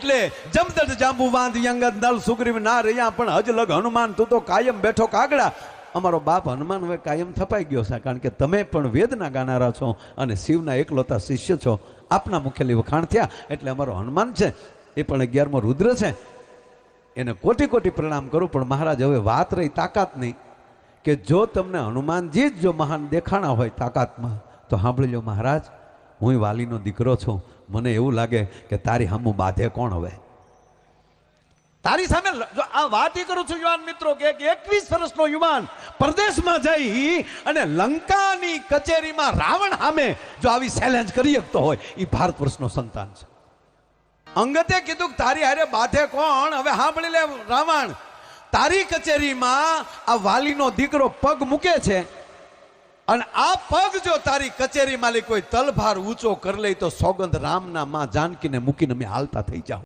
એટલે જમદટ જાંબુ વાંધ યંગત નલ સુગ્રીવ ના રહ્યા પણ હજ લગ હનુમાન તું તો કાયમ બેઠો કાગડા. અમારો બાપ હનુમાન હવે કાયમ થપાઈ ગયો છે, કારણ કે તમે પણ વેદના ગાનારા છો અને શિવના એકલોતા શિષ્ય છો. આપના મુખ્યલી વખાણ થયા એટલે અમારો હનુમાન છે એ પણ 11મો રુદ્ર છે, એને કોટી કોટી પ્રણામ કરું. પણ મહારાજ હવે વાત રહી તાકાત નહીં, કે જો તમને હનુમાનજી જ જો મહાન દેખાણા હોય તાકાતમાં તો સાંભળી લો મહારાજ, હું વાલીનો દીકરો છું, મને એવું લાગે કે તારી સામું બાંધે કોણ હવે? તારી સામે જો આ વાત કરું છું યુવાન મિત્રો કે 21 વર્ષનો યુવાન પરદેશમાં જઈ અને લંકાની કચેરીમાં રાવણ સામે જો આવી ચેલેન્જ કરી શકતો હોય એ ભારત વર્ષનો સંતાન છે. અંગતે કીધું કે તારી હારે બાંધે કોણ? હવે સાંભળી લે રાવણ, તારી કચેરીમાં આ વાલીનો દીકરો પગ મૂકે છે અને આ પગ જો તારી કચેરીમાં કોઈ તલભાર ઊંચો કરી લે તો સોગંદ રામના માં જાનકીને મૂકીને અમે હાલતા થઈ જાવ.